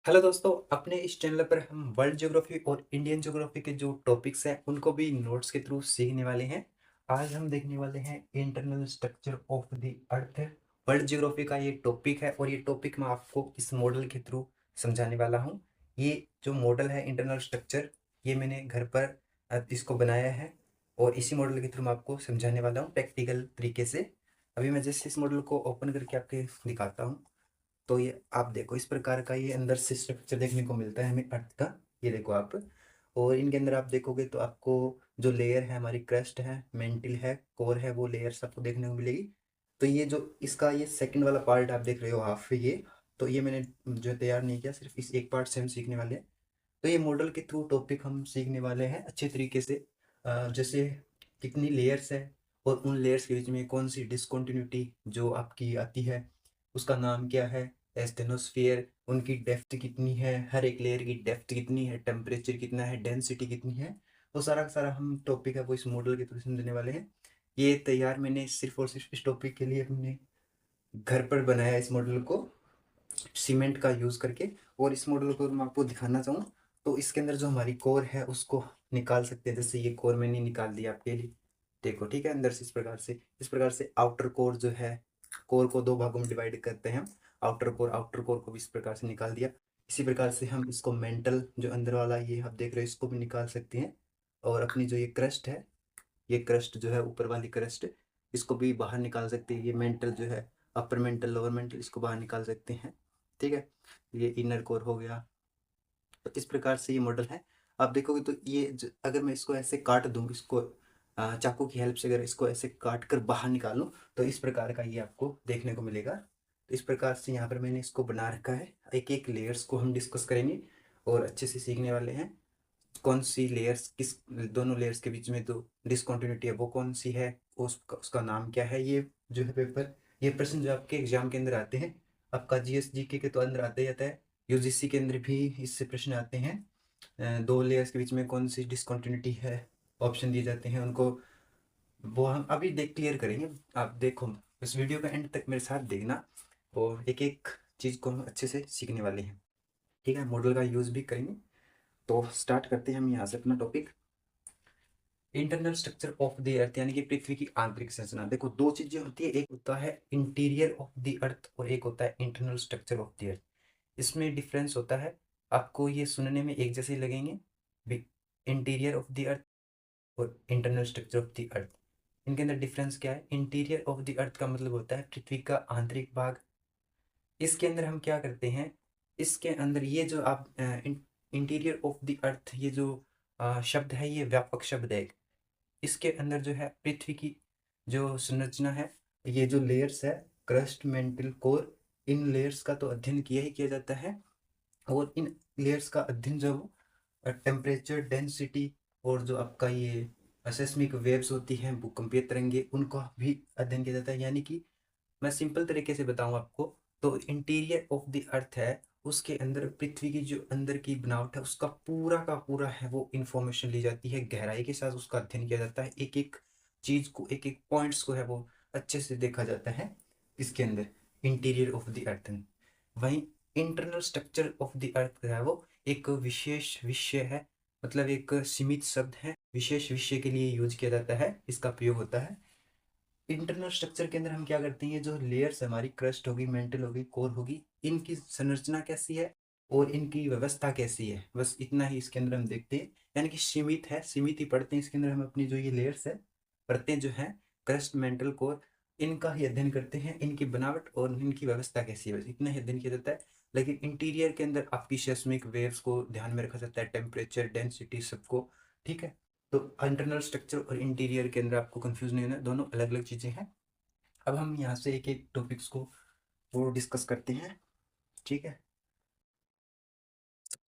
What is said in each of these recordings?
Hello दोस्तों, अपने इस चैनल पर हम वर्ल्ड ज्योग्राफी और इंडियन ज्योग्राफी के जो टॉपिक्स हैं उनको भी नोट्स के थ्रू सीखने वाले हैं। आज हम देखने वाले हैं internal structure of the earth. World geography का ये टॉपिक है और ये टॉपिक मैं आपको इस मॉडल के थ्रू समझाने वाला हूँ। ये जो मॉडल है इंटरनल स्ट्रक्चर, ये मैंने घर पर इसको बनाया है और इसी मॉडल के थ्रू मैं आपको समझाने वाला हूँ प्रैक्टिकल तरीके से। अभी मैं जैसे इस मॉडल को ओपन करके आपके दिखाता हूँ। तो ये आप देखो, इस प्रकार का ये अंदर से स्ट्रक्चर देखने को मिलता है हमें अर्थ का। ये देखो आप, और इनके अंदर आप देखोगे तो आपको जो लेयर है, हमारी क्रस्ट है, मेंटिल है, कोर है, वो लेयर्स आपको देखने को मिलेगी। तो ये जो इसका ये सेकंड वाला पार्ट आप देख रहे हो हाफ, ये तो ये मैंने जो तैयार नहीं किया, सिर्फ इस एक पार्ट से हम सीखने वाले हैं। तो ये मॉडल के थ्रू टॉपिक हम सीखने वाले हैं अच्छे तरीके से। जैसे कितनी लेयर्स है और उन लेयर्स के बीच में कौन सी डिसकंटिन्यूटी जो आपकी आती है, उसका नाम क्या है। एस्थेनोस्फीयर, उनकी डेप्थ कितनी है, हर एक लेयर की डेप्थ कितनी है, टेम्परेचर कितना है, डेंसिटी कितनी है, वो सारा का सारा हम टॉपिक है वो इस मॉडल के थ्रू समझने वाले हैं। ये तैयार मैंने सिर्फ और सिर्फ इस टॉपिक के लिए अपने घर पर बनाया इस मॉडल को, सीमेंट का यूज़ करके। और इस मॉडल को मैं आपको दिखाना चाहूँ तो इसके अंदर जो हमारी कोर है उसको निकाल सकते हैं। जैसे ये कोर मैंने निकाल दिया आपके लिए, देखो ठीक है। अंदर से इस प्रकार से आउटर कोर जो है, कोर को दो भागों में डिवाइड करते हैं हम। आउटर कोर को भी इस प्रकार से निकाल दिया। इसी प्रकार से हम इसको मेंटल जो अंदर वाला ये आप देख रहे हो इसको भी निकाल सकते हैं। और अपनी जो ये क्रस्ट है, ये क्रस्ट जो है ऊपर वाली क्रस्ट, इसको भी बाहर निकाल सकते हैं। ये मेंटल जो है, अपर मेंटल लोअर मेंटल, इसको बाहर निकाल सकते हैं। ठीक है, ये इनर कोर हो गया। तो इस प्रकार से ये मॉडल है। आप देखोगे तो ये अगर मैं इसको ऐसे काट दूँ, इसको चाकू की हेल्प से अगर इसको ऐसे काट कर बाहर निकालूं तो इस प्रकार का ये आपको देखने को मिलेगा। तो इस प्रकार से यहाँ पर मैंने इसको बना रखा है। एक एक लेयर्स को हम डिस्कस करेंगे और अच्छे से सीखने वाले हैं। कौन सी लेयर्स, किस दोनों लेयर्स के बीच में जो डिसकंटिन्यूटी है वो कौन सी है, उसका नाम क्या है। ये जो है पेपर, ये प्रश्न जो आपके एग्जाम के अंदर आते हैं, आपका जीएस जीके के तो अंदर आते ही आता है, यूजीसी के अंदर भी इससे प्रश्न आते हैं। दो लेयर्स के बीच में कौन सी डिसकंटिन्यूटी है, ऑप्शन दिए जाते हैं उनको, वो हम अभी देख क्लियर करेंगे। आप देखो, इस वीडियो का एंड तक मेरे साथ देखना और एक एक चीज़ को हम अच्छे से सीखने वाले हैं। ठीक है, मॉडल का यूज़ भी करेंगे। तो स्टार्ट करते हैं हम यहाँ से अपना topic. Internal structure of the earth यानी कि पृथ्वी की आंतरिक संरचना। देखो दो चीजें होती है, एक होता है इंटीरियर ऑफ द अर्थ और एक होता है internal structure of the earth. इसमें डिफरेंस होता है, आपको ये सुनने में एक जैसे लगेंगे, इंटीरियर ऑफ द अर्थ और internal structure of the earth. इनके अंदर डिफरेंस क्या है। इंटीरियर ऑफ द अर्थ का मतलब होता है पृथ्वी का आंतरिक भाग। इसके अंदर हम क्या करते हैं, इसके अंदर ये जो आप इंटीरियर ऑफ द अर्थ, ये जो शब्द है ये व्यापक शब्द है। इसके अंदर जो है पृथ्वी की जो संरचना है, ये जो लेयर्स है, क्रस्ट, मेंटल, कोर, इन लेयर्स का तो अध्ययन किया ही किया जाता है। और इन लेयर्स का अध्ययन जब टेम्परेचर, डेंसिटी और जो आपका ये सेस्मिक वेव्स होती हैं, भूकंपीय तरंगे, उनका भी अध्ययन किया जाता है। यानी कि मैं सिंपल तरीके से बताऊं आपको, तो इंटीरियर ऑफ द अर्थ है, उसके अंदर पृथ्वी की जो अंदर की बनावट है उसका पूरा का पूरा है वो इंफॉर्मेशन ली जाती है, गहराई के साथ उसका अध्ययन किया जाता है। एक एक चीज को, एक एक पॉइंट्स को है वो अच्छे से देखा जाता है इसके अंदर, इंटीरियर ऑफ द अर्थ में। वहीं internal structure of the earth है वो एक विशेष विषय है, मतलब एक सीमित शब्द है, विशेष विषय के लिए यूज किया जाता है, इसका प्रयोग होता है। इंटरनल स्ट्रक्चर के अंदर हम क्या करते हैं, ये जो लेयर्स हमारी क्रस्ट होगी, मेंटल होगी, कोर होगी, इनकी संरचना कैसी है और इनकी व्यवस्था कैसी है, बस इतना ही इसके अंदर हम देखते हैं। यानी कि सीमित है, सीमित ही पढ़ते हैं। इसके अंदर हम अपनी जो ये लेयर्स है, परतें जो है, क्रस्ट, मेंटल, कोर, इनका ही अध्ययन करते हैं, इनकी बनावट और इनकी व्यवस्था कैसी है, बस इतना ही अध्ययन किया जाता है। लेकिन इंटीरियर के अंदर आपकी सेस्मिक वेव्स को ध्यान में रखा जाता है, टेम्परेचर, डेंसिटी, सबको। ठीक है, तो इंटरनल स्ट्रक्चर और इंटीरियर के अंदर आपको कंफ्यूज नहीं होना, दोनों अलग अलग चीजें हैं। अब हम यहाँ से एक एक टॉपिक्स को वो डिस्कस करते हैं। ठीक है,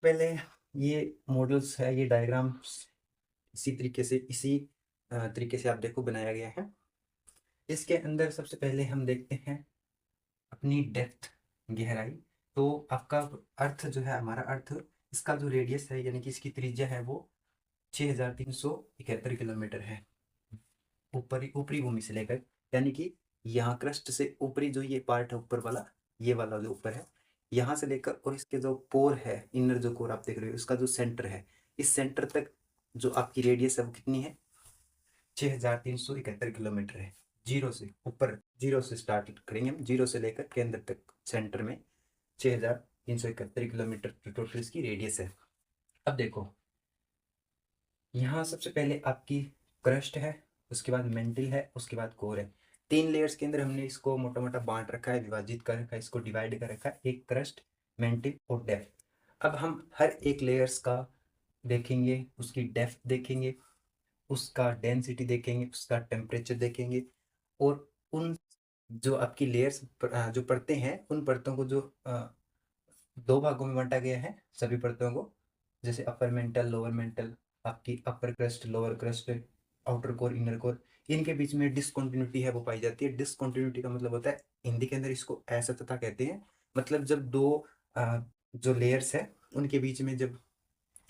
पहले ये मॉडल्स है, ये डायग्राम्स इसी तरीके से आप देखो बनाया गया है। इसके अंदर सबसे पहले हम देखते हैं अपनी डेप्थ, गहराई। तो आपका अर्थ जो है, हमारा अर्थ, इसका जो रेडियस है यानी कि इसकी त्रिज्या है वो 6371 किलोमीटर है, ऊपरी ऊपरी भूमि से लेकर। यानी कि यहाँ क्रस्ट से ऊपरी जो ये पार्ट है ऊपर वाला, ये वाला जो ऊपर है, यहाँ से लेकर और इसके जो कोर है, इनर जो कोर आप देख रहे हो, इसका जो सेंटर है, इस सेंटर तक जो आपकी रेडियस है वो कितनी है, 6371 किलोमीटर है। जीरो से ऊपर, जीरो से स्टार्ट करेंगे हम, जीरो से लेकर केंद्र तक सेंटर में 6371 किलोमीटर टोटल इसकी रेडियस है। अब देखो, यहाँ सबसे पहले आपकी क्रस्ट है, उसके बाद मेंटल है, उसके बाद कोर है। तीन लेयर्स के अंदर हमने इसको मोटा मोटा बांट रखा है, विभाजित कर रखा है, इसको डिवाइड कर रखा है, एक क्रस्ट, मेंटल और डेप्थ। अब हम हर एक लेयर्स का देखेंगे, उसकी डेप्थ देखेंगे, उसका डेंसिटी देखेंगे, उसका टेम्परेचर देखेंगे, और उन जो आपकी लेयर्स जो परतें हैं, उन परतों को जो दो भागों में बांटा गया है सभी परतों को, जैसे अपर मेंटल, लोअर मेंटल, आपकी upper crust, lower crust, outer core, inner core, इनके बीच में डिसकंटिन्यूटी है वो पाई जाती है। डिसकंटिन्यूटी का मतलब होता है, हिंदी के अंदर इसको असततता कहते हैं। मतलब जब दो जो लेयर्स है उनके बीच में जब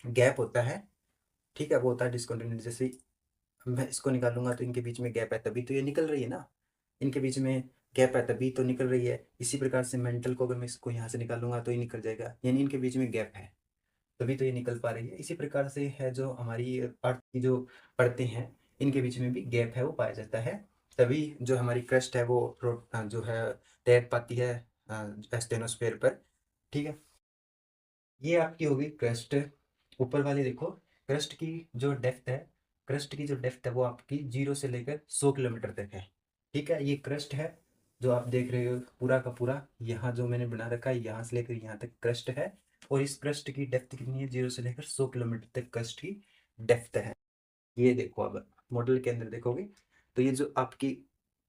गैप होता है, ठीक है, वो होता है डिसकंटिन्यूटी। जैसे मैं इसको निकालूंगा तो इनके बीच में गैप है, तभी तो ये निकल रही है ना, इनके बीच में गैप है तभी तो निकल रही है। इसी प्रकार से मेंटल को अगर मैं इसको यहाँ से निकालूंगा तो ये निकल जाएगा, यानी इनके बीच में गैप है तभी तो ये निकल पा रही है। इसी प्रकार से है जो हमारी अर्थ की जो परतें हैं, इनके बीच में भी गैप है वो पाया जाता है, तभी जो हमारी क्रस्ट है वो जो है तैर पाती है एस्टेनोस्फेयर पर। ठीक है, ये आपकी होगी क्रस्ट। ऊपर वाली देखो, क्रस्ट की जो डेप्थ है, क्रस्ट की जो डेप्थ है वो आपकी 0 से लेकर 100 किलोमीटर तक है। ठीक है, ये क्रस्ट है जो आप देख रहे हो पूरा का पूरा, यहाँ जो मैंने बना रखा है यहाँ से लेकर यहाँ तक क्रस्ट है। और इस क्रस्ट की डेप्थ कितनी है, 0 से लेकर 100 किलोमीटर तक क्रस्ट की डेप्थ है। ये देखो, अब मॉडल के अंदर देखोगे तो ये जो आपकी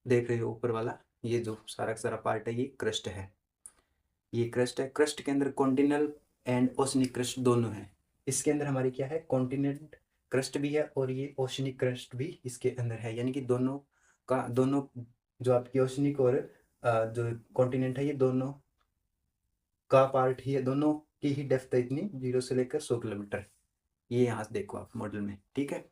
देख रहे हो ऊपर वाला, ये जो सारा का सारा पार्ट है ये क्रस्ट है। ये क्रस्ट है, क्रस्ट के अंदर कॉन्टिनेंटल एंड ओशनिक क्रस्ट दोनों है। इसके अंदर हमारी क्या है, कॉन्टिनेंट क्रस्ट भी है और ये ओशनिक क्रस्ट भी इसके अंदर है, यानी कि दोनों का दोनों जो आपकी ओशनिक और जो कॉन्टिनेंट है, ये दोनों का पार्ट ही है, दोनों की ही डेप्थ है इतनी, 0 से लेकर 100 किलोमीटर। ये यहाँ से देखो आप मॉडल में, ठीक है।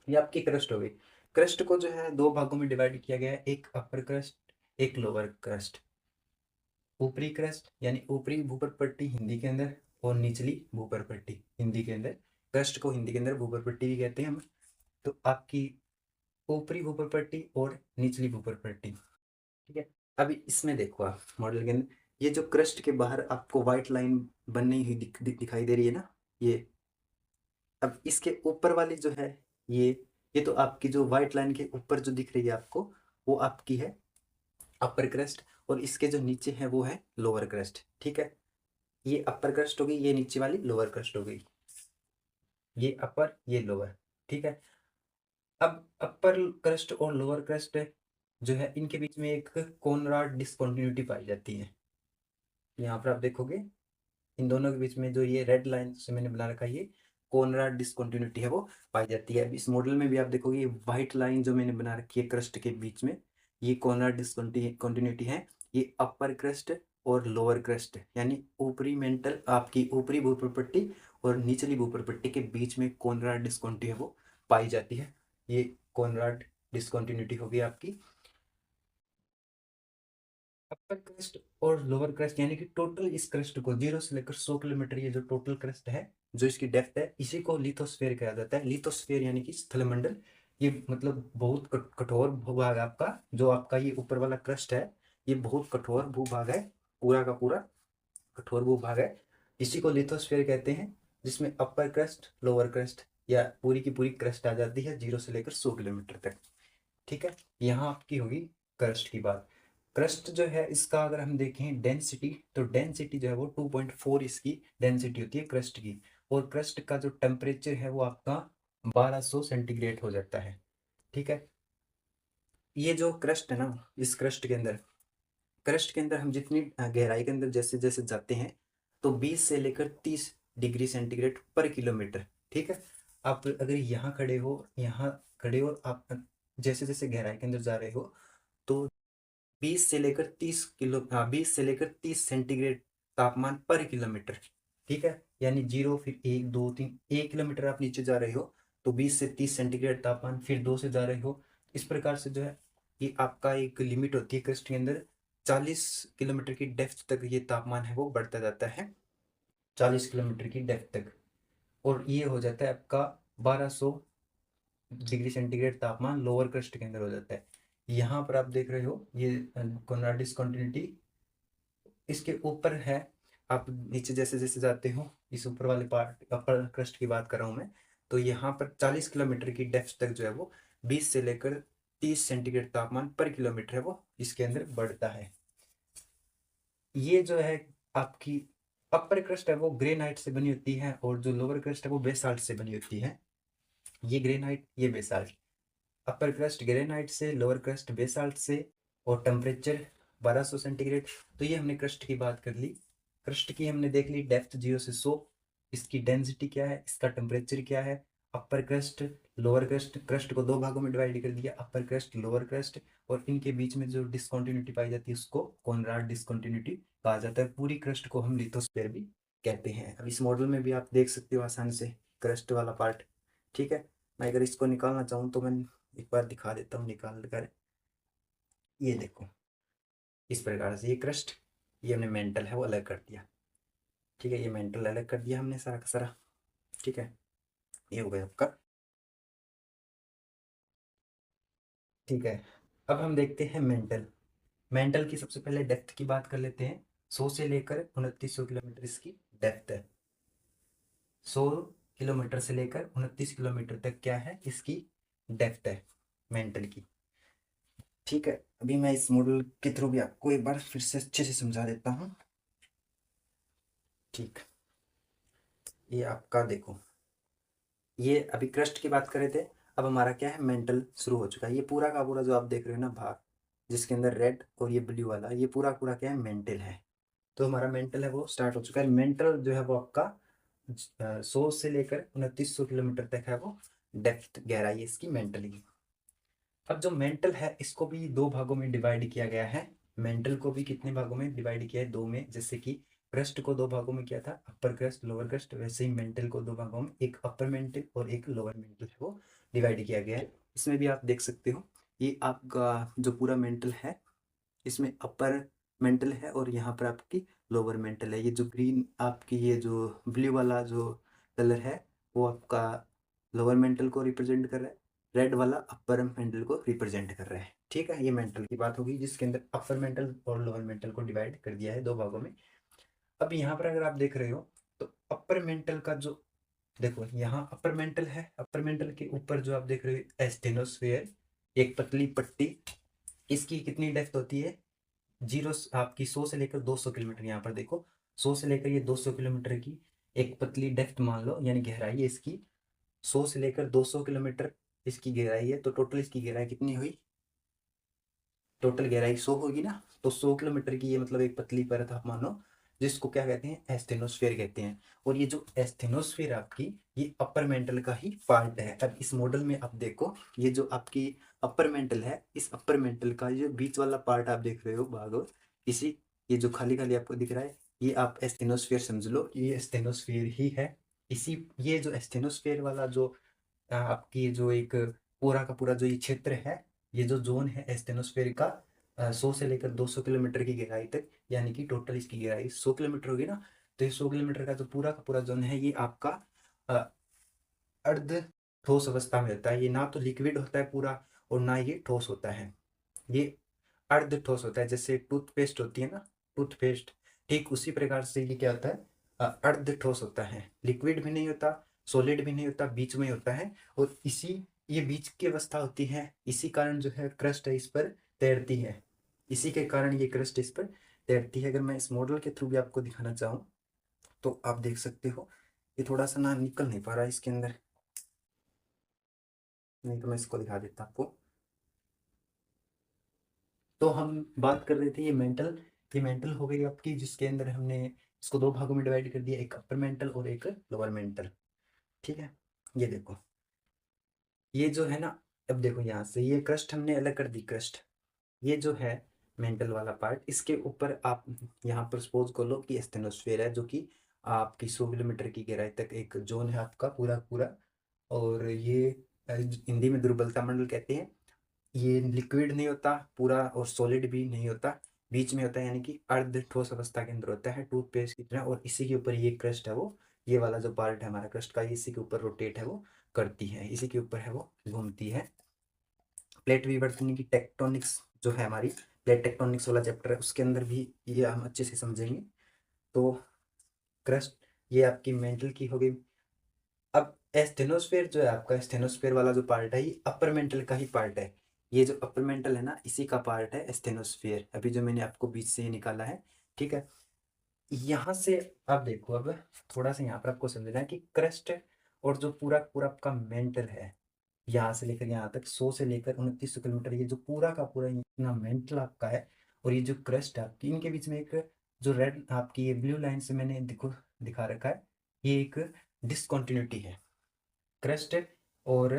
ये आपकी क्रस्ट हो गई। क्रस्ट को जो है दो भागों में डिवाइड किया गया है, एक अपर क्रस्ट, एक लोअर क्रस्ट। ऊपरी क्रस्ट यानी ऊपरी भूपर पट्टी हिंदी के अंदर, और निचली भूपर पट्टी हिंदी के अंदर। क्रस्ट को हिंदी के अंदर भूपर पट्टी भी कहते हैं हम। तो आपकी ऊपरी भूपर पट्टी और निचली भूपर पट्टी, ठीक है। अभी इसमें देखो आप मॉडल के अंदर, ये जो क्रस्ट के बाहर आपको व्हाइट लाइन बननी हुई दिखाई दे रही है ना, ये। अब इसके ऊपर वाली जो है, ये तो आपकी जो व्हाइट लाइन के ऊपर जो दिख रही है आपको, वो आपकी है अपर क्रस्ट, और इसके जो नीचे है वो है लोअर क्रस्ट। ठीक है, ये अपर क्रस्ट हो गई, ये नीचे वाली लोअर क्रस्ट हो गई, ये अपर ये लोअर। ठीक है, अब अपर क्रस्ट और लोअर क्रस्ट जो है इनके बीच में एक कोनराड डिसकंटिन्यूटी पाई जाती है। यहाँ पर आप देखोगे इन दोनों के बीच में जो ये रेड लाइन से मैंने बना रखा है, ये कोनराड डिसकंटिन्यूटी है वो पाई जाती है। अब इस मॉडल में भी आप देखोगे ये व्हाइट लाइन जो मैंने बना रखी है क्रस्ट के बीच में, ये कोनराड डिसकंटिन्यूटी है। ये अपर क्रस्ट और लोअर क्रस्ट यानी ऊपरी मेंटल आपकी ऊपरी भूपर पट्टी और निचली भूपर पट्टी के बीच में कोनराड डिसकंटिन्यूटी है वो पाई जाती है। ये कोनराड डिसकंटिन्यूटी होगी आपकी। अपर क्रस्ट और लोअर क्रस्ट यानी कि टोटल इस क्रस्ट को 0 से लेकर 100 किलोमीटर, ये जो टोटल क्रस्ट है, जो इसकी डेप्थ है, इसी को लिथोस्फेयर कहा जाता है। लिथोस्फेयर यानी कि स्थलमंडल। ये मतलब बहुत कठोर भूभाग है आपका, जो आपका ये ऊपर वाला क्रस्ट है, ये बहुत कठोर भूभाग है, पूरा का पूरा कठोर भूभाग है। इसी को लिथोस्फेयर कहते हैं, जिसमें अपर क्रस्ट, लोअर क्रस्ट या पूरी की पूरी क्रस्ट आ जाती है 0 से लेकर 100 किलोमीटर तक। ठीक है, यहाँ आपकी होगी क्रस्ट की बात। क्रस्ट जो है इसका अगर हम देखें डेंसिटी, तो डेंसिटी जो है वो 2.4 इसकी डेंसिटी होती है क्रस्ट की। और क्रस्ट का जो टेम्परेचर है वो आपका 1200 सेंटीग्रेड हो जाता है। ठीक है, ये जो क्रस्ट है ना, इस क्रस्ट के अंदर हम जितनी गहराई के अंदर जैसे जैसे जाते हैं, तो 20 से लेकर 30 डिग्री सेंटीग्रेड पर किलोमीटर। ठीक है, आप अगर यहाँ खड़े हो आप जैसे जैसे गहराई के अंदर जा रहे हो, तो 20 से लेकर 30 सेंटीग्रेड तापमान पर किलोमीटर। ठीक है, यानी 0, फिर 1, 2, 3, 1 किलोमीटर आप नीचे जा रहे हो तो 20 से 30 सेंटीग्रेड तापमान, फिर 2 से जा रहे हो। इस प्रकार से जो है ये आपका एक लिमिट होती है क्रस्ट के अंदर, 40 किलोमीटर की डेप्थ तक ये तापमान है वो बढ़ता जाता है, 40 किलोमीटर की डेप्थ तक, और ये हो जाता है आपका 1200 डिग्री सेंटीग्रेड तापमान लोअर क्रस्ट के अंदर हो जाता है। यहाँ पर आप देख रहे हो ये कोनराड डिस्कंटिन्यूटी इसके ऊपर है। आप नीचे जैसे जैसे जाते हो, इस ऊपर वाले पार्ट अपर क्रस्ट की बात कर रहा हूँ मैं, तो यहाँ पर 40 किलोमीटर की डेप्थ तक जो है वो 20 से लेकर 30 सेंटीग्रेड तापमान पर किलोमीटर है वो इसके अंदर बढ़ता है। ये जो है आपकी अपर क्रस्ट है वो ग्रेनाइट से बनी होती है, और जो लोअर क्रस्ट है वो बेसाल्ट से बनी होती है। ये ग्रेनाइट, ये बेसाल्ट, अपर क्रस्ट ग्रेनाइट से, लोअर क्रस्ट बेसाल्ट से, और टेम्परेचर 1200 सेंटीग्रेड। तो ये हमने क्रस्ट की बात कर ली, क्रस्ट की हमने देख ली डेप्थ 0 से 100, इसकी डेंसिटी क्या है, इसका टेम्परेचर क्या है, अपर क्रस्ट लोअर क्रस्ट, क्रस्ट को दो भागों में डिवाइड कर दिया, अपर क्रस्ट लोअर क्रस्ट, और इनके बीच में जो डिसकंटिन्यूटी पाई जाती है उसको कोनराड डिसकंटिन्यूटी कहा जाता है। पूरी क्रस्ट को हम लिथोस्फीयर भी कहते हैं। अब इस मॉडल में भी आप देख सकते हो आसानी से क्रस्ट वाला पार्ट। ठीक है, मैं अगर इसको निकालना चाहूँ तो मैं एक बार दिखा देता हूँ निकाल कर। ये देखो, इस प्रकार से ये क्रस्ट, ये हमने मेंटल है वो अलग कर दिया। ठीक है, ये मेंटल अलग कर दिया हमने सारा का सारा। ठीक है, ये हो गया आपका। ठीक है, अब हम देखते हैं मेंटल। मेंटल की सबसे पहले डेप्थ की बात कर लेते हैं। 100 से लेकर 2900 किलोमीटर इसकी डेप्थ है। 100 किलोमीटर से लेकर 29 किलोमीटर तक क्या है इसकी डेप्थ है मेंटल की। ठीक है, अभी मैं इस मॉडल के थ्रू भी आपको एक बार फिर से अच्छे से समझा देता हूँ। ठीक, ये आपका देखो, ये अभी क्रस्ट की बात कर रहे थे, अब हमारा क्या है मेंटल शुरू हो चुका है। ये पूरा का पूरा जो आप देख रहे हो ना भाग, जिसके अंदर रेड और ये ब्लू वाला, ये पूरा पूरा क्या है मेंटल है। तो हमारा मेंटल है वो स्टार्ट हो चुका है। मेंटल जो है वो आपका 100 से लेकर 2900 किलोमीटर तक है वो डेप्थ, गहराई इसकी मेंटल की। अब जो मेंटल है इसको भी दो भागों में डिवाइड किया गया है। मेंटल को भी कितने भागों में डिवाइड किया है, दो में। जैसे कि क्रस्ट को दो भागों में किया था, अपर क्रस्ट लोअर क्रस्ट, वैसे ही मेंटल को दो भागों में, एक अपर मेंटल और एक लोअर मेंटल है वो डिवाइड किया गया है। इसमें भी आप देख सकते हो, ये आपका जो पूरा मेंटल है इसमें अपर मेंटल है और यहाँ पर आपकी लोअर मेंटल है। ये जो ग्रीन आपकी ये जो ब्लू वाला जो कलर है वो आपका लोअर मेंटल को रिप्रेजेंट कर रहा है, रेड वाला अपर मेंटल को रिप्रेजेंट कर रहा है। ठीक है, ये मेंटल की बात होगी जिसके अंदर अपर मेंटल और लोअर मेंटल को डिवाइड कर दिया है दो भागों में। अब यहाँ पर अगर आप देख रहे हो तो अपर मेंटल का जो देखो, यहाँ अपर मेंटल है, अपर मेंटल के ऊपर जो आप देख रहे हो एस्थेनोस्फेयर, एक पतली पट्टी, इसकी कितनी डेप्थ होती है, जीरो आपकी 100 से लेकर 200 किलोमीटर। यहाँ पर देखो 100 से लेकर ये 200 किलोमीटर की एक पतली डेप्थ मान लो, यानी गहराई है इसकी 100 से लेकर 200 किलोमीटर इसकी गहराई है। तो टोटल इसकी गहराई कितनी हुई, टोटल गहराई 100 होगी ना। तो 100 किलोमीटर की ये मतलब एक पतली परत आप मानो, जिसको क्या कहते हैं एस्थेनोस्फेयर कहते हैं। और ये जो एस्थेनोस्फेयर आपकी ये अपर मेंटल का ही पार्ट है। अब इस मॉडल में आप देखो, ये जो आपकी अपर मेंटल है, इस अपर मेंटल का ये बीच वाला पार्ट आप देख रहे हो भाग, इसी ये जो खाली खाली आपको दिख रहा है ये आप एस्थेनोस्फेयर समझ लो, ये एस्थेनोस्फेयर ही है। इसी ये जो एस्थेनोस्फेयर वाला जो आपकी जो एक पूरा का पूरा जो ये क्षेत्र है, ये जो जोन है एस्टेनोस्फेयर का 100 से लेकर 200 किलोमीटर की गहराई तक, यानी कि टोटल इसकी गहराई 100 किलोमीटर होगी ना। तो ये 100 किलोमीटर का जो पूरा का पूरा जोन है ये आपका अ, अर्ध ठोस अवस्था में होता है। ये ना तो लिक्विड होता है पूरा और ना ये ठोस होता है, ये अर्ध ठोस होता है। जैसे टूथपेस्ट होती है ना, टूथपेस्ट, ठीक उसी प्रकार से ये क्या होता है अर्ध ठोस होता है, लिक्विड भी नहीं होता, सॉलिड भी नहीं होता, बीच में होता है। और इसी ये बीच की अवस्था होती है, इसी कारण जो है क्रस्ट है इस पर तैरती है, इसी के कारण ये क्रस्ट इस पर तैरती है। अगर मैं इस मॉडल के थ्रू भी आपको दिखाना चाहूँ तो आप देख सकते हो, ये थोड़ा सा ना निकल नहीं पा रहा है इसके अंदर, नहीं तो मैं इसको दिखा देता आपको। तो हम बात कर रहे थे ये मेंटल हो गई आपकी, जिसके अंदर हमने इसको दो भागों में डिवाइड कर दिया, एक अपर मेंटल और एक लोअर मेंटल। ठीक है, ये देखो, ये जो है ना, अब देखो यहाँ से ये क्रस्ट हमने अलग कर दी क्रस्ट, ये जो है मेंटल वाला पार्ट, इसके ऊपर आप यहाँ पर सपोज कर लो कि एस्थेनोस्फेयर है, जो कि आपकी 100 किलोमीटर की गहराई तक एक जोन है आपका पूरा पूरा। और ये हिंदी में दुर्बलता मंडल कहते हैं। ये लिक्विड नहीं होता पूरा और सॉलिड भी नहीं होता, बीच में होता है, यानी कि अर्ध ठोस अवस्था के अंदर होता है टूथपेस्ट की तरह, और इसी के ऊपर ये क्रस्ट है वो, ये वाला जो पार्ट है हमारा क्रस्ट का, इसी के ऊपर रोटेट है वो करती है, इसी के ऊपर है वो घूमती है। प्लेट विवर्तन की टेक्टोनिक्स जो है हमारी, प्लेट टेक्टोनिक्स वाला चैप्टर है, उसके अंदर भी ये हम अच्छे से समझेंगे। तो क्रस्ट ये आपकी मेंटल की हो गई। अब एस्थेनोस्फेयर जो है आपका, एस्थेनोस्फेयर वाला जो पार्ट है ये अपर मेंटल का ही पार्ट है। ये जो अपर मेंटल है ना, इसी का पार्ट है एस्थेनोस्फेयर, अभी जो मैंने आपको बीच से ही निकाला है। ठीक है, यहाँ से आप देखो, अब थोड़ा सा यहाँ पर आपको समझना है कि क्रस्ट और जो पूरा पूरा आपका मेंटल है, यहाँ से लेकर यहाँ तक 100 से लेकर 2900 किलोमीटर, ये जो पूरा का पूरा इतना मेंटल आपका है, और ये जो क्रस्ट है आपकी, इनके बीच में एक जो रेड आपकी ये ब्लू लाइन से मैंने दिखा रखा है, ये एक डिसकंटिन्यूटी है क्रस्ट और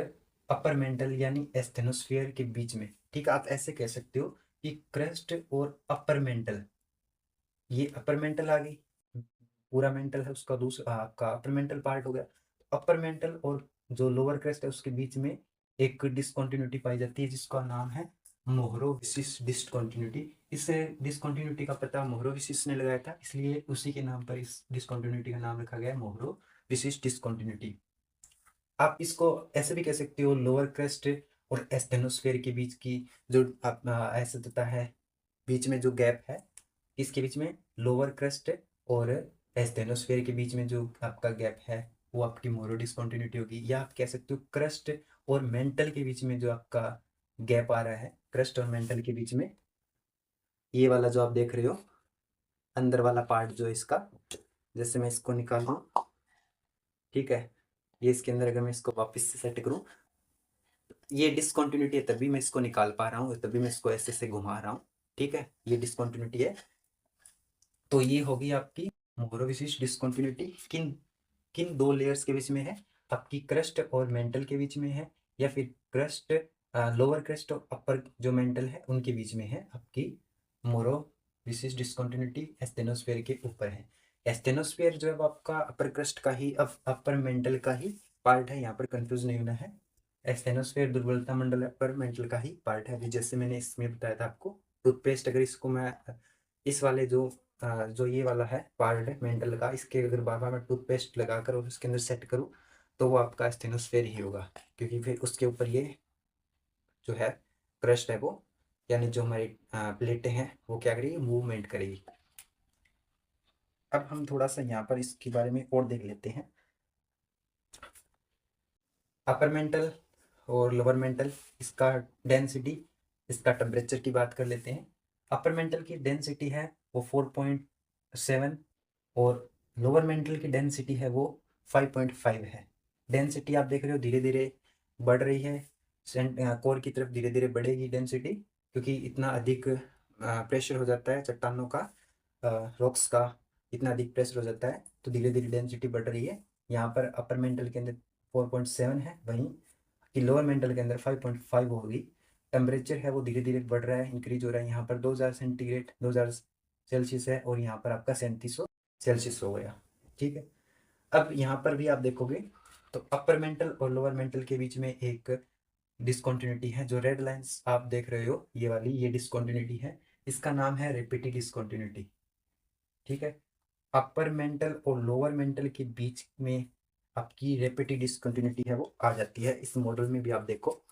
अपर मेंटल यानी एस्थेनोस्फियर के बीच में। ठीक है, आप ऐसे कह सकते हो कि क्रस्ट और अपर मेंटल, ये अपर मेंटल आ गई, पूरा मेंटल है उसका दूसरा आपका अपर मेंटल पार्ट हो गया। अपर मेंटल और जो लोअर क्रेस्ट है उसके बीच में एक डिसकंटिन्यूटी पाई जाती है जिसका नाम है मोहरोविसिस डिसकंटिन्यूटी। इस डिसकंटिन्यूटी का पता मोहरोविसिस ने लगाया था, इसलिए उसी के नाम पर इस डिसकंटिन्यूटी का नाम रखा गया है मोहरोविसिस डिसकंटिन्यूटी। आप इसको ऐसे भी कह सकते हो, लोअर क्रेस्ट और एस्थेनोस्फेयर के बीच की जो ऐसा होता है, बीच में जो गैप है, इसके बीच में लोअर क्रस्ट और एस्थेनोस्फेयर के बीच में जो आपका गैप है वो आपकी मोरो डिसकंटिन्यूटी होगी। या आप कह सकते हो क्रस्ट और मेंटल के बीच में जो आपका गैप आ रहा है, क्रस्ट और मेंटल के बीच में, ये वाला जो आप देख रहे हो अंदर वाला पार्ट जो है इसका, जैसे मैं इसको निकालूं, ठीक है, ये इसके अंदर अगर मैं इसको वापस से सेट करूं, ये डिसकंटिन्यूटी है तभी मैं इसको निकाल पा रहा हूँ, तभी मैं इसको ऐसे से घुमा रहा हूँ। ठीक है, ये डिसकंटिन्यूटी है। तो ये होगी आपकी मोरोविसिस डिसकंटिन्यूटी। किन किन दो लेयर्स के बीच में है, आपकी क्रस्ट और मेंटल के बीच में है, या फिर क्रस्ट लोअर क्रस्ट और अपर जो मेंटल है उनके बीच में है आपकी मोरोविसिस डिसकंटिन्यूटी, एस्थेनोस्फेयर के ऊपर है। एस्थेनोस्फेयर जो है वो आपका अपर क्रस्ट का ही, अपर मेंटल का ही पार्ट है, यहाँ पर कंफ्यूज नहीं होना है। एस्थेनोस्फेयर दुर्बलता मंडल अपर मेंटल का ही पार्ट है। अभी जैसे मैंने इसमें बताया था आपको, टूथपेस्ट अगर इसको मैं इस वाले जो ये वाला है पार्ट है मेंटल का, इसके अगर बार बार मैं टूथपेस्ट लगाकर और उसके अंदर सेट करूँ तो वो आपका स्टेनोस्फेयर ही होगा, क्योंकि फिर उसके ऊपर ये जो है क्रस्ट है वो, यानी जो हमारी प्लेटें हैं वो क्या करेगी, मूवमेंट करेगी। अब हम थोड़ा सा यहाँ पर इसके बारे में और देख लेते हैं। अपर मेंटल और लोअर मेंटल, इसका डेंसिटी, इसका टेम्परेचर की बात कर लेते हैं। अपर मेंटल की डेंसिटी है वो 4.7, और लोअर मेंटल की डेंसिटी है वो 5.5 है। डेंसिटी आप देख रहे हो धीरे धीरे बढ़ रही है, कोर की तरफ धीरे धीरे बढ़ेगी डेंसिटी, क्योंकि इतना अधिक प्रेशर हो जाता है चट्टानों का, रॉक्स का इतना अधिक प्रेशर हो जाता है, तो धीरे धीरे डेंसिटी बढ़ रही है। यहाँ पर अपर मेंटल के अंदर 4.7 है, वहीं कि लोअर मेंटल के अंदर 5.5 होगी। टेम्परेचर है वो धीरे धीरे बढ़ रहा है, इंक्रीज हो रहा है। यहाँ पर 2000 सेंटीग्रेड 2000 सेल्सियस है, और यहाँ पर आपका 3700 हो गया। ठीक है, अब यहाँ पर भी आप देखोगे तो अपर मेंटल और लोअर मेंटल के बीच में एक डिसकंटिन्यूटी है। जो रेड लाइंस आप देख रहे हो ये वाली, ये डिसकंटिन्यूटी है, इसका नाम है रेपिटी डिसकंटिन्यूटी। ठीक है, अपर मेंटल और लोअर मेंटल के बीच में आपकी रेपिटी डिसकंटिन्यूटी है वो आ जाती है। इस मॉडल में भी आप देखो,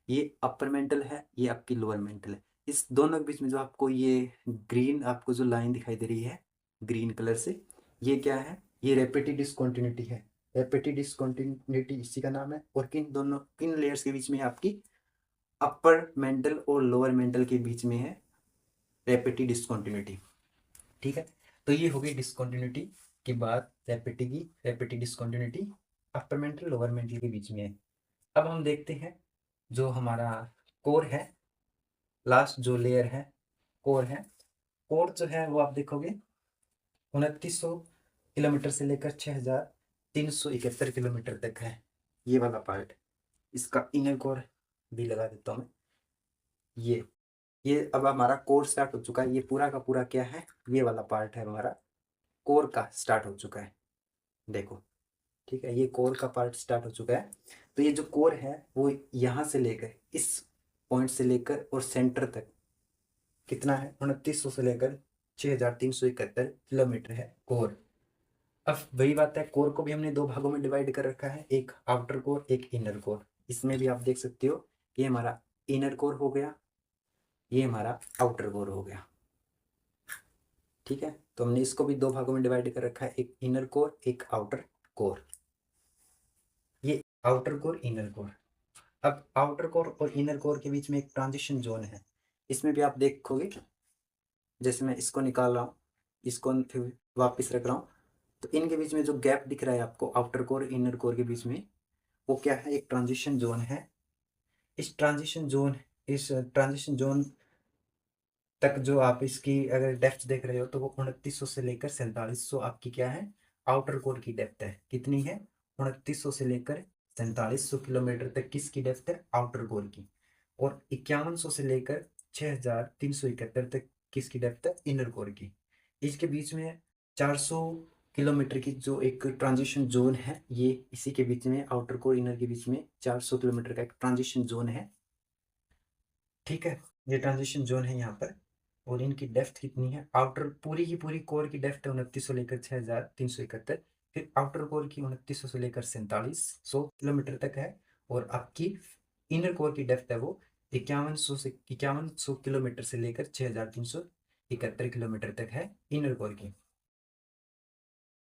ये अपर मेंटल है, ये आपकी लोअर मेंटल है, इस दोनों के बीच में जो आपको ये ग्रीन आपको जो लाइन दिखाई दे रही है ग्रीन कलर से, ये क्या है, ये रेपिटी डिसकंटिन्यूटी है। रेपिटी डिसकंटिन्यूटी इसी का नाम है। और किन लेयर्स के बीच में है आपकी, अपर मेंटल और लोअर मेंटल के बीच में है रेपिटी डिसकंटिन्यूटी। ठीक है, तो ये हो गई डिसकंटिन्यूटी के बाद Repetti discontinuity upper mantle lower mantle के बीच में है। अब हम देखते हैं जो हमारा कोर है, लास्ट जो लेयर है कोर है। कोर जो है वो आप देखोगे 2900 किलोमीटर से लेकर 6371 किलोमीटर तक है, ये वाला पार्ट। इसका इनर कोर भी लगा देता हूँ मैं। ये अब हमारा कोर स्टार्ट हो चुका है, ये पूरा का पूरा क्या है, ये वाला पार्ट है हमारा कोर का स्टार्ट हो चुका है, देखो। ठीक है, ये कोर का पार्ट स्टार्ट हो चुका है। तो ये जो कोर है वो यहाँ से लेकर इस पॉइंट से लेकर और सेंटर तक, कितना है, 2900 से लेकर 6371 किलोमीटर है कोर। अब वही बात है, कोर को भी हमने दो भागों में डिवाइड कर रखा है, एक आउटर कोर एक इनर कोर। इसमें भी आप देख सकते हो, ये हमारा इनर कोर हो गया, ये हमारा आउटर कोर हो गया। ठीक है, तो हमने इसको भी दो भागों में डिवाइड कर रखा है, एक इनर कोर एक आउटर कोर। ये आउटर कोर इनर कोर। अब आउटर कोर और इनर कोर के बीच में एक ट्रांजिशन जोन है, इसमें भी आप देखोगे, जैसे मैं इसको निकाल रहा हूँ, इसको फिर वापस रख रहा हूँ, तो इनके बीच में जो गैप दिख रहा है आपको आउटर कोर इनर कोर के बीच में, वो क्या है, एक ट्रांजिशन जोन है। इस ट्रांजिशन जोन तक जो आप इसकी अगर डेप्थ देख रहे हो, तो वो 2900 से लेकर 4700 आपकी क्या है, आउटर कोर की डेप्थ है। कितनी है, 2900 से लेकर 4700 किलोमीटर तक किसकी डेप्थ है, आउटर कोर की। और 5100 से लेकर 6371 तक किसकी डेप्थ है, इनर कोर की। इसके बीच में 400 किलोमीटर की जो एक ट्रांजिशन जोन है, ये इसी के बीच में आउटर कोर इनर के बीच में 400 किलोमीटर का एक ट्रांजिशन जोन है। ठीक है, ये ट्रांजिशन जोन है यहाँ पर। और इनकी डेप्थ कितनी है, आउटर पूरी की पूरी कोर की डेप्थ है 2900 लेकर 6371, फिर आउटर कोर की 2900 से लेकर 4700 किलोमीटर तक है। और आपकी इनर कोर की डेप्थ है वो 5100 किलोमीटर से लेकर 6371 किलोमीटर तक है इनर कोर की।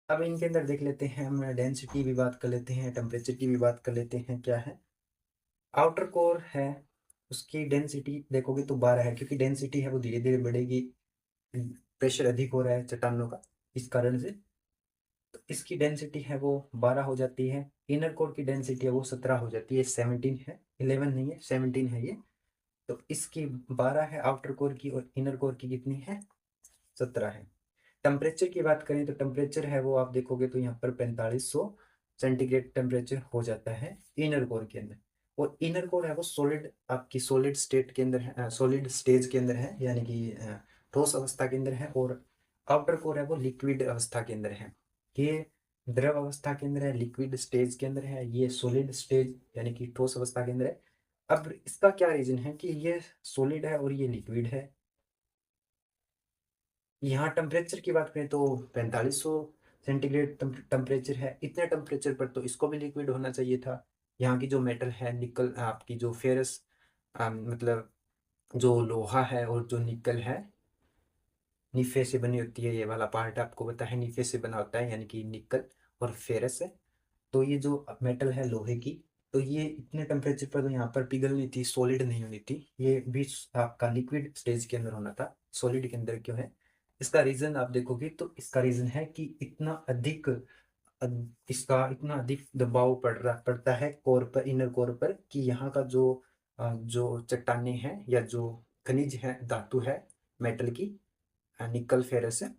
अब इनके अंदर देख लेते हैं, हम डेंसिटी भी बात कर लेते हैं, टेम्परेचर की भी बात कर लेते हैं। क्या है, आउटर कोर है, उसकी डेंसिटी देखोगे तो 12 है, क्योंकि डेंसिटी है वो धीरे धीरे बढ़ेगी, प्रेशर अधिक हो रहा है चट्टानों का, इस कारण से तो इसकी डेंसिटी है वो 12 हो जाती है। इनर कोर की डेंसिटी है वो 17 हो जाती है, 17 है, 11 नहीं है, 17 है ये। तो इसकी 12 है आउटर कोर की, और इनर कोर की कितनी है, 17 है। टेम्परेचर की बात करें तो टेम्परेचर है वो आप देखोगे तो यहाँ पर 4500 सेंटीग्रेड टेम्परेचर हो जाता है इनर कोर के अंदर। और इनर कोर है वो सॉलिड, आपकी सॉलिड स्टेट के अंदर है, सॉलिड स्टेज के अंदर है, यानी कि ठोस अवस्था के अंदर है। और आउटर कोर है वो लिक्विड अवस्था के अंदर है। ये द्रव अवस्था के अंदर है, लिक्विड स्टेज के अंदर है, ये सॉलिड स्टेज यानी कि ठोस अवस्था के अंदर है। अब इसका क्या रीजन है कि ये सॉलिड है और ये लिक्विड है। यहाँ टेम्परेचर की बात करें तो 4500 सेंटीग्रेड टेम्परेचर है, इतने टेम्परेचर पर तो इसको भी लिक्विड होना चाहिए था। यहाँ की जो मेटल है निकल, आपकी जो फेरस, मतलब जो लोहा है और जो निकल है, निफे से बनी होती है, ये वाला पार्ट आपको पता है, निफे से बना होता है, यानी कि निकल और फेरस है। तो ये जो मेटल है लोहे की, तो ये इतने टेम्परेचर पर तो यहाँ पर पिघलनी थी, सॉलिड नहीं होनी थी, ये बीच आपका लिक्विड स्टेज के अंदर होना था, सॉलिड के अंदर क्यों है। इसका रीजन आप देखोगे तो इसका रीजन है कि इतना अधिक इसका इतना अधिक दबाव पड़ता है कोर पर, इनर कोर पर, कि यहाँ का जो चट्टाने हैं या जो खनिज है, धातु है मेटल की, निकल फेरस है,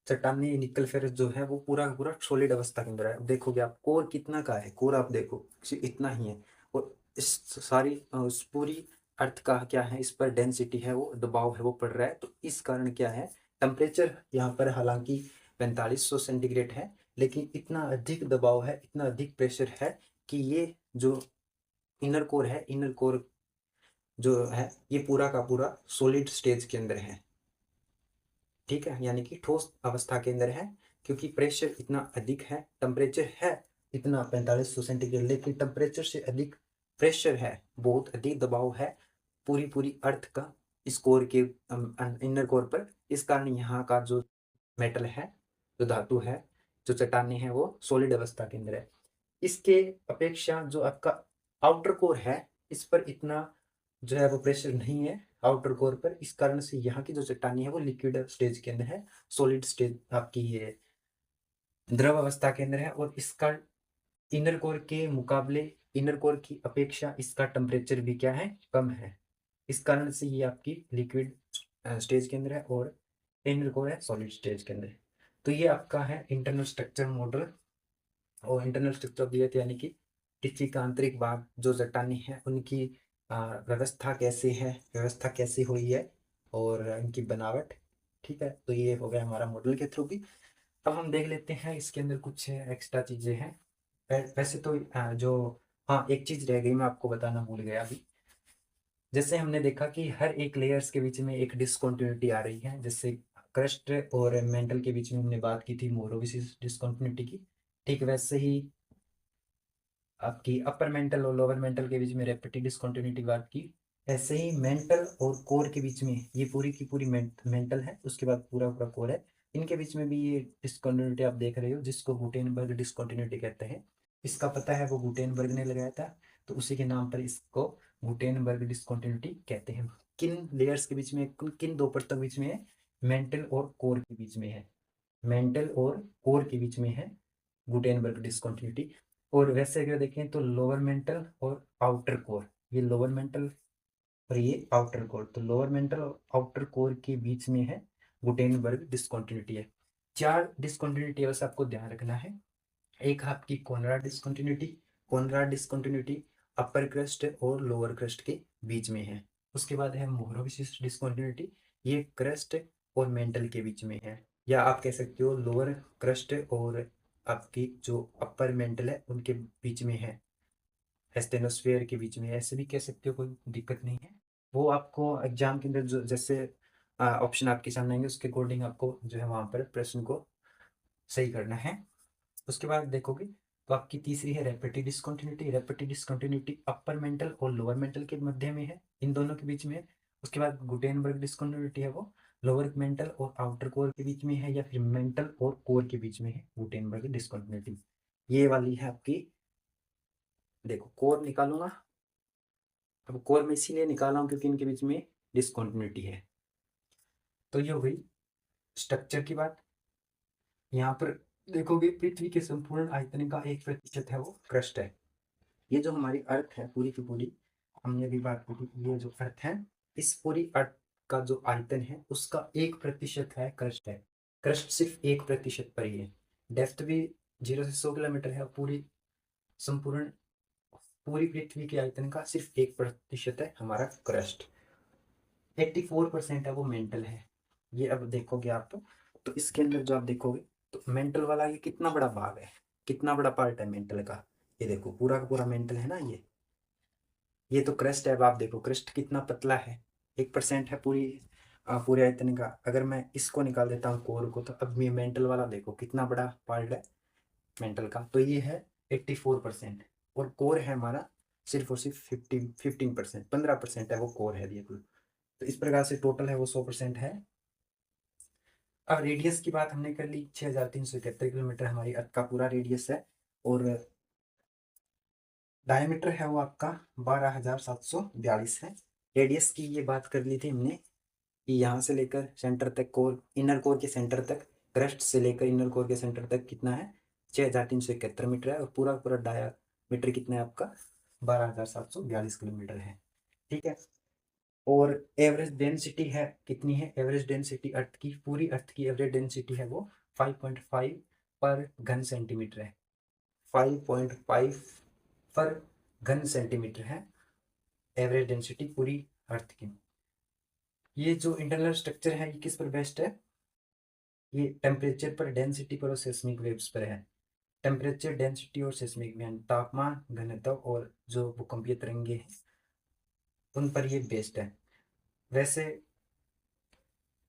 चट्टानी निकल फेरस जो है वो पूरा का पूरा सॉलिड अवस्था के अंदर है। अब देखोगे आप कोर कितना का है, कोर आप देखो सिर्फ इतना ही है। और इस सारी उस पूरी अर्थ का क्या है, इस पर डेंसिटी है वो, दबाव है वो पड़ रहा है। तो इस कारण क्या है, टेम्परेचर यहाँ पर हालांकि 4500 सेंटीग्रेड है, लेकिन इतना अधिक दबाव है, इतना अधिक प्रेशर है कि ये जो इनर कोर है, इनर कोर जो है ये पूरा का पूरा सॉलिड स्टेज के अंदर है। ठीक है, यानी कि ठोस अवस्था के अंदर है, क्योंकि प्रेशर इतना अधिक है, टेम्परेचर है इतना 4500 सेंटीग्रेड, लेकिन टेम्परेचर से अधिक प्रेशर है, बहुत अधिक दबाव है पूरी पूरी अर्थ का इस कोर के इनर कोर पर। इस कारण यहाँ का जो मेटल है, जो धातु है, जो चट्टाने हैं, वो सॉलिड अवस्था के अंदर है। इसके अपेक्षा जो आपका आउटर कोर है, इस पर इतना जो है वो प्रेशर नहीं है आउटर कोर पर, इस कारण से यहाँ की जो चट्टानी है वो लिक्विड स्टेज के अंदर है, सॉलिड स्टेज आपकी ये द्रव अवस्था के अंदर है। और इसका इनर कोर के मुकाबले, इनर कोर की अपेक्षा इसका टेम्परेचर भी क्या है, कम है। इस कारण से ये आपकी लिक्विड स्टेज के अंदर है और इनर कोर है सॉलिड स्टेज के अंदर है। तो ये आपका है इंटरनल स्ट्रक्चर मॉडल और internal structure of the earth, यानी कि पृथ्वी का आंतरिक भाग, जो चट्टानी है उनकी व्यवस्था कैसे है, व्यवस्था कैसी हुई है और इनकी बनावट। ठीक है, तो ये हो गया हमारा मॉडल के थ्रू भी। अब हम देख लेते हैं इसके अंदर कुछ एक्स्ट्रा चीज़ें हैं। वैसे तो जो, हाँ एक चीज़ रह गई, मैं आपको बताना भूल गया अभी। जैसे हमने देखा कि हर एक लेयर्स के बीच में एक डिसकंटिन्यूटी आ रही है, जैसे क्रस्ट और मेंटल के बीच में हमने बात की थी मोरोविसिस डिसकंटिन्यूटी की, ठीक वैसे ही आपकी अपर मेंटल और लोअर मेंटल के बीच में रेपिड डिसकंटिन्यूटी बात की। ऐसे ही मेंटल और कोर के बीच में, ये पूरी की पूरी मेंटल है, उसके बाद पूरा पूरा कोर है, इनके बीच में भी ये डिसकंटिन्यूटी आप देख रहे हो, जिसको गुटेनबर्ग डिसकंटिन्यूटी कहते हैं। इसका पता है वो गुटेनबर्ग ने लगाया था, तो उसी के नाम पर इसको गुटेनबर्ग डिसकंटिन्यूटी कहते हैं। किन लेयर्स के बीच में, किन दो परतों के बीच में है? मेंटल और कोर के बीच में है, मेंटल और कोर के बीच में है गुटेनबर्ग डिसकंटिन्यूटी। और वैसे अगर देखें तो लोअर मेंटल और आउटर कोर, ये लोअर मेंटल और ये आउटर कोर, तो लोअर मेंटल और आउटर कोर के बीच में है गुटेनबर्ग डिसकंटिन्यूटी है। चार डिसकंटिन्यूटी बस आपको ध्यान रखना है। एक आपकी कोनराड डिसकंटिन्यूटी, कोनराड डिसकंटिन्यूटी अपर क्रस्ट और लोअर क्रस्ट के बीच में है। उसके बाद है मोहरोविसिस डिसकंटिन्यूटी, ये क्रस्ट और मेंटल के बीच में है, या आप कह सकते हो लोअर क्रस्ट और आपकी जो अपर मेंटल है उनके बीच में है, एस्टेनोस्फेयर के बीच में, ऐसे भी कह सकते हो, कोई दिक्कत नहीं है। वो आपको एग्जाम के अंदर जो जैसे ऑप्शन आपके सामने आएंगे उसके अकॉर्डिंग आपको जो है वहाँ पर प्रश्न को सही करना है। उसके बाद देखोगे तो आपकी तीसरी है rapid discontinuity, rapid discontinuity upper mental और लोअर मेंटल के मध्य में है, इन दोनों के बीच में है। उसके बाद गुटेनबर्ग डिसकंटिन्यूटी है वो लोअर मेंटल और आउटर कोर के बीच में है, या फिर मेंटल और कोर के बीच में है गुटेनबर्ग डिसकंटिन्यूटी। ये वाली है आपकी, देखो कोर निकालूंगा, अब कोर में इसीलिए निकाला हूं क्योंकि इनके बीच में डिसकंटिन्यूटी है। तो ये हो गई स्ट्रक्चर की बात। यहाँ पर देखोगे पृथ्वी के संपूर्ण आयतन का 1% है वो क्रस्ट है। ये जो हमारी अर्थ है पूरी की पूरी, हमने भी बात की थी, ये जो अर्थ है, इस पूरी अर्थ का जो आयतन है उसका 1% है क्रस्ट है। क्रस्ट सिर्फ 1% पर ही है। डेप्थ भी 0 से 100 किलोमीटर है। पूरी संपूर्ण पूरी पृथ्वी के आयतन का सिर्फ 1% है हमारा क्रस्ट। 84% है वो मेंटल है। ये अब देखोगे आप, तो इसके अंदर जो आप देखोगे तो मेंटल वाला ये कितना बड़ा भाग है, कितना बड़ा पार्ट है मेंटल का, ये देखो पूरा का पूरा मेंटल है ना। ये तो क्रस्ट है। अब आप देखो क्रस्ट कितना पतला है, 1% है पूरी पूरे आयतन का। अगर मैं इसको निकाल देता हूँ कोर को, तो अब ये मेंटल वाला देखो कितना बड़ा पार्ट है मेंटल का, तो ये है 84%। और कोर है हमारा सिर्फ और सिर्फ 15%, 15% है वो कोर है ये कुल। तो इस प्रकार से टोटल है वो 100% है। अब रेडियस की बात हमने कर ली, 6371 किलोमीटर हमारी अर्थ का पूरा रेडियस है। और डायमीटर है वो आपका 12,742 है। रेडियस की ये बात कर ली थी हमने कि यहाँ से लेकर सेंटर तक, कोर इनर कोर के सेंटर तक, क्रस्ट से लेकर इनर कोर के सेंटर तक कितना है, 6371 मीटर है। और पूरा पूरा डायामीटर कितना है आपका, 12,742 किलोमीटर है। ठीक है। और एवरेज डेंसिटी है कितनी है, एवरेज डेंसिटी अर्थ की, पूरी अर्थ की एवरेज डेंसिटी है वो 5.5 पर घन सेंटीमीटर है। 5.5 पर घन सेंटीमीटर है एवरेज डेंसिटी पूरी अर्थ की। ये जो इंटरनल स्ट्रक्चर है ये किस पर बेस्ड है, ये टेम्परेचर पर, डेंसिटी पर और सेस्मिक वेव्स पर है। टेम्परेचर, डेंसिटी और सेस्मिक वेव, तापमान, घनत्व और जो भूकंपीय तरंगे हैं उन पर ये बेस्ड है। वैसे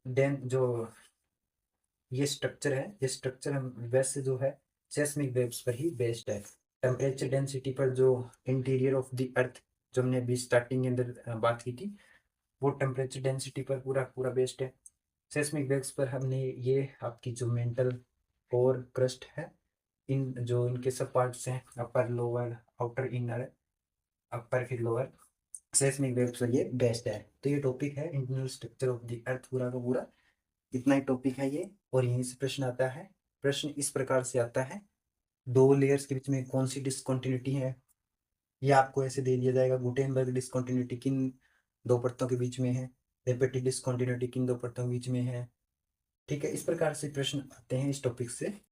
डेन जो ये स्ट्रक्चर है, ये स्ट्रक्चर हम वैसे जो है सेस्मिक वेव्स पर ही बेस्ड है। टेम्परेचर डेंसिटी पर जो इंटीरियर ऑफ द अर्थ, जो हमने अभी स्टार्टिंग के अंदर बात की थी, वो टेम्परेचर डेंसिटी पर पूरा पूरा बेस्ड है। सेस्मिक वेव्स पर हमने ये आपकी जो मेंटल और क्रस्ट है, इन जो इनके सब पार्ट्स हैं, अपर लोअर आउटर इनर, अपर फिर लोअर, सेस्मिक वेव्स पर ये बेस्ड है। तो ये टॉपिक है internal structure of the earth पूरा का पूरा, इतना ही टॉपिक है ये। और यहीं से प्रश्न आता है। प्रश्न इस प्रकार से आता है, दो लेयर्स के बीच में कौन सी डिसकंटिन्यूटी है, ये आपको ऐसे दे दिया जाएगा। गुटेनबर्ग डिसकंटिन्यूटी किन दो परतों के बीच में है, रेपिड डिसकंटिन्यूटी किन दो परतों के बीच में है। ठीक है, इस प्रकार से प्रश्न आते हैं इस टॉपिक से।